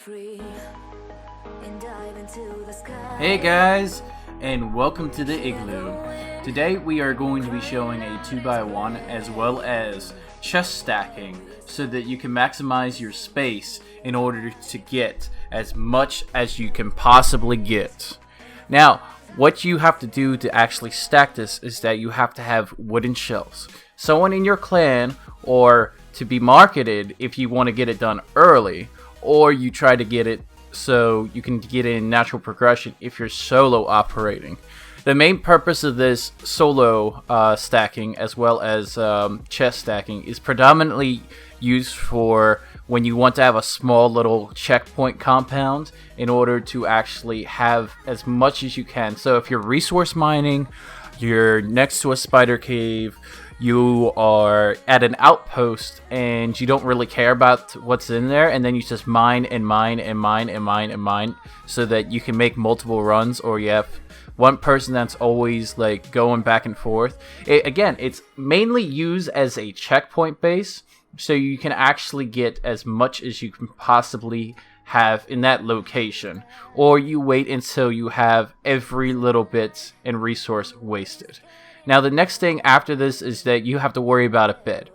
free and dive into the sky. Hey guys, and welcome to the Igloo. Today we are going to be showing a 2x1 as well as chest stacking so that you can maximize your space in order to get as much as you can possibly get. Now, what you have to do to actually stack this is that you have to have wooden shelves. Someone in your clan, or to be marketed if you want to get it done early, or you try to get it so you can get it in natural progression if you're solo operating. The main purpose of this solo stacking as well as chest stacking is predominantly used for when you want to have a small little checkpoint compound in order to actually have as much as you can. So if you're resource mining, you're next to a spider cave, you are at an outpost and you don't really care about what's in there, and then you just mine and mine and mine and mine and mine so that you can make multiple runs, or you have one person that's always like going back and forth. Again, it's mainly used as a checkpoint base, so you can actually get as much as you can possibly have in that location, or you wait until you have every little bit and resource wasted. Now the next thing after this is that you have to worry about a bed.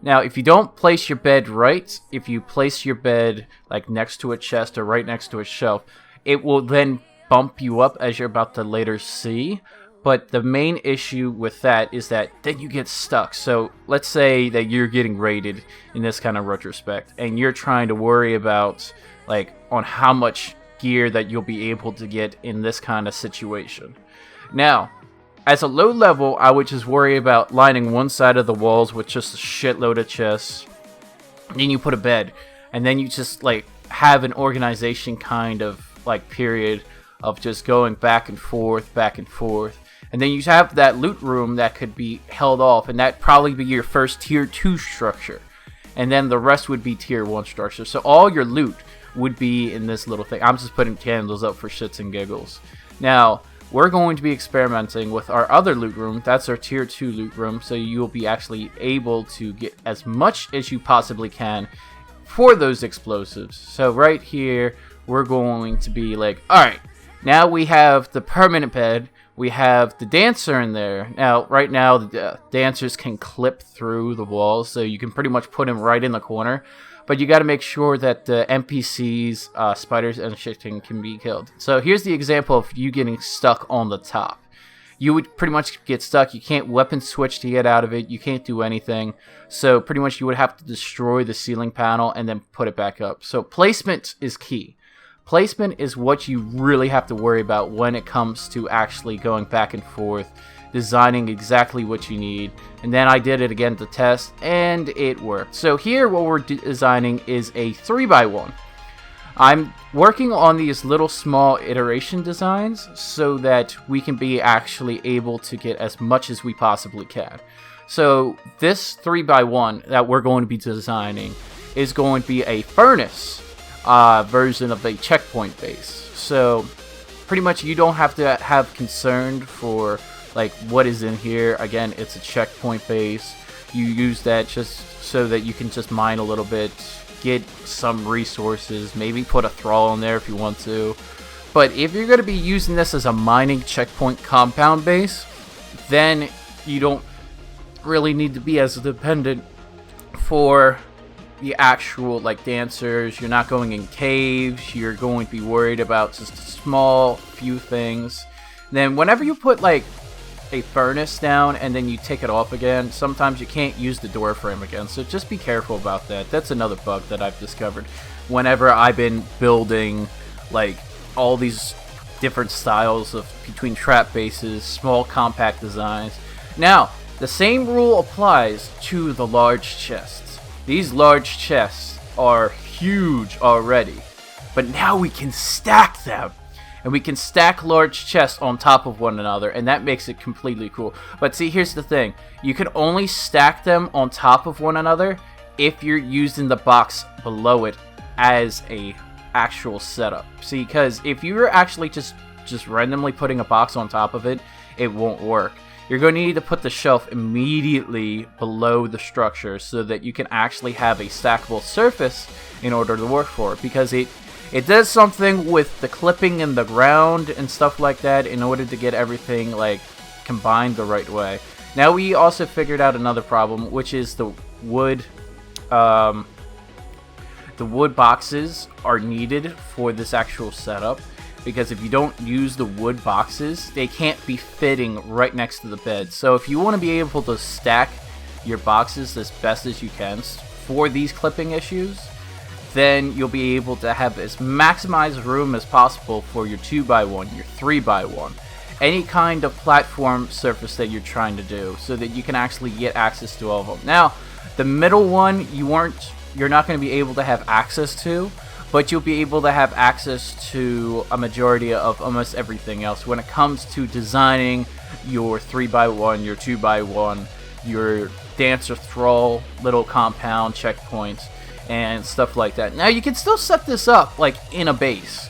Now if you don't place your bed right, if you place your bed like next to a chest or right next to a shelf, it will then bump you up, as you're about to later see. But the main issue with that is that then you get stuck. So let's say that you're getting raided in this kind of retrospect and you're trying to worry about like on how much gear that you'll be able to get in this kind of situation. Now as a low level, I would just worry about lining one side of the walls with just a shitload of chests. Then you put a bed, and then you just like have an organization kind of like period of just going back and forth, and then you have that loot room that could be held off, and that'd probably be your first tier 2 structure, and then the rest would be tier 1 structure. So all your loot would be in this little thing. I'm just putting candles up for shits and giggles. Now we're going to be experimenting with our other loot room. That's our tier 2 loot room, so you'll be actually able to get as much as you possibly can for those explosives. So right here, we're going to be like, alright, now we have the permanent bed, we have the dancer in there. Now, right now, the dancers can clip through the walls, so you can pretty much put him right in the corner. But you got to make sure that the NPCs, spiders, and shit can be killed. So here's the example of you getting stuck on the top. You would pretty much get stuck. You can't weapon switch to get out of it. You can't do anything. So pretty much you would have to destroy the ceiling panel and then put it back up. So placement is key. Placement is what you really have to worry about when it comes to actually going back and forth, designing exactly what you need. And then I did it again to test, and it worked. So here what we're designing is a 3x1. I'm working on these little small iteration designs so that we can be actually able to get as much as we possibly can. So this 3x1 that we're going to be designing is going to be a furnace version of a checkpoint base. So pretty much you don't have to have concern for like what is in here. Again, it's a checkpoint base. You use that just so that you can just mine a little bit, get some resources, maybe put a thrall in there if you want to. But if you're going to be using this as a mining checkpoint compound base, then you don't really need to be as dependent for the actual like dancers. You're not going in caves. You're going to be worried about just a small few things. Then whenever you put like a furnace down and then you take it off again, sometimes you can't use the door frame again, so just be careful about that. That's another bug that I've discovered whenever I've been building like all these different styles of between trap bases, small compact designs. Now the same rule applies to the large chests. These large chests are huge already, but now we can stack them. And we can stack large chests on top of one another, and that makes it completely cool. But see, here's the thing. You can only stack them on top of one another if you're using the box below it as a actual setup. See, because if you're actually just randomly putting a box on top of it, it won't work. You're going to need to put the shelf immediately below the structure so that you can actually have a stackable surface in order to work for it, because It does something with the clipping in the ground and stuff like that in order to get everything like combined the right way. Now we also figured out another problem, which is the wood boxes are needed for this actual setup, because if you don't use the wood boxes, they can't be fitting right next to the bed. So if you want to be able to stack your boxes as best as you can for these clipping issues, then you'll be able to have as maximized room as possible for your 2x1, your 3x1, any kind of platform surface that you're trying to do, so that you can actually get access to all of them. Now, the middle one you're not going to be able to have access to, but you'll be able to have access to a majority of almost everything else when it comes to designing your 3x1, your 2x1, your dancer thrall, little compound checkpoints, and stuff like that. Now you can still set this up like in a base.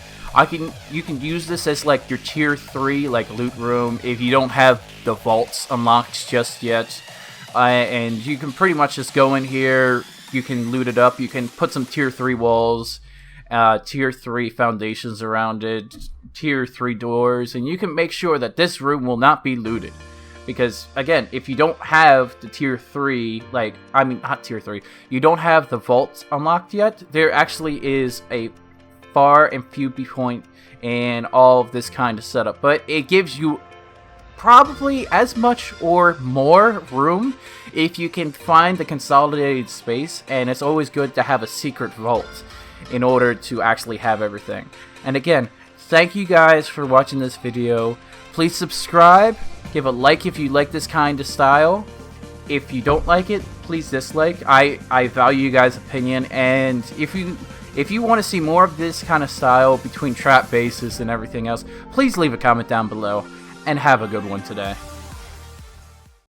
You can use this as like your tier 3 like loot room if you don't have the vaults unlocked just yet, and you can pretty much just go in here. You can loot it up. You can put some tier 3 walls, tier 3 foundations around it, tier 3 doors, and you can make sure that this room will not be looted. Because, again, if you don't have the tier 3, not tier 3, you don't have the vaults unlocked yet, there actually is a far and few point in all of this kind of setup. But it gives you probably as much or more room if you can find the consolidated space, and it's always good to have a secret vault in order to actually have everything. And again, thank you guys for watching this video. Please subscribe, give a like if you like this kind of style. If you don't like it, please dislike. I value you guys' opinion, and if you want to see more of this kind of style between trap bases and everything else, please leave a comment down below, and have a good one today.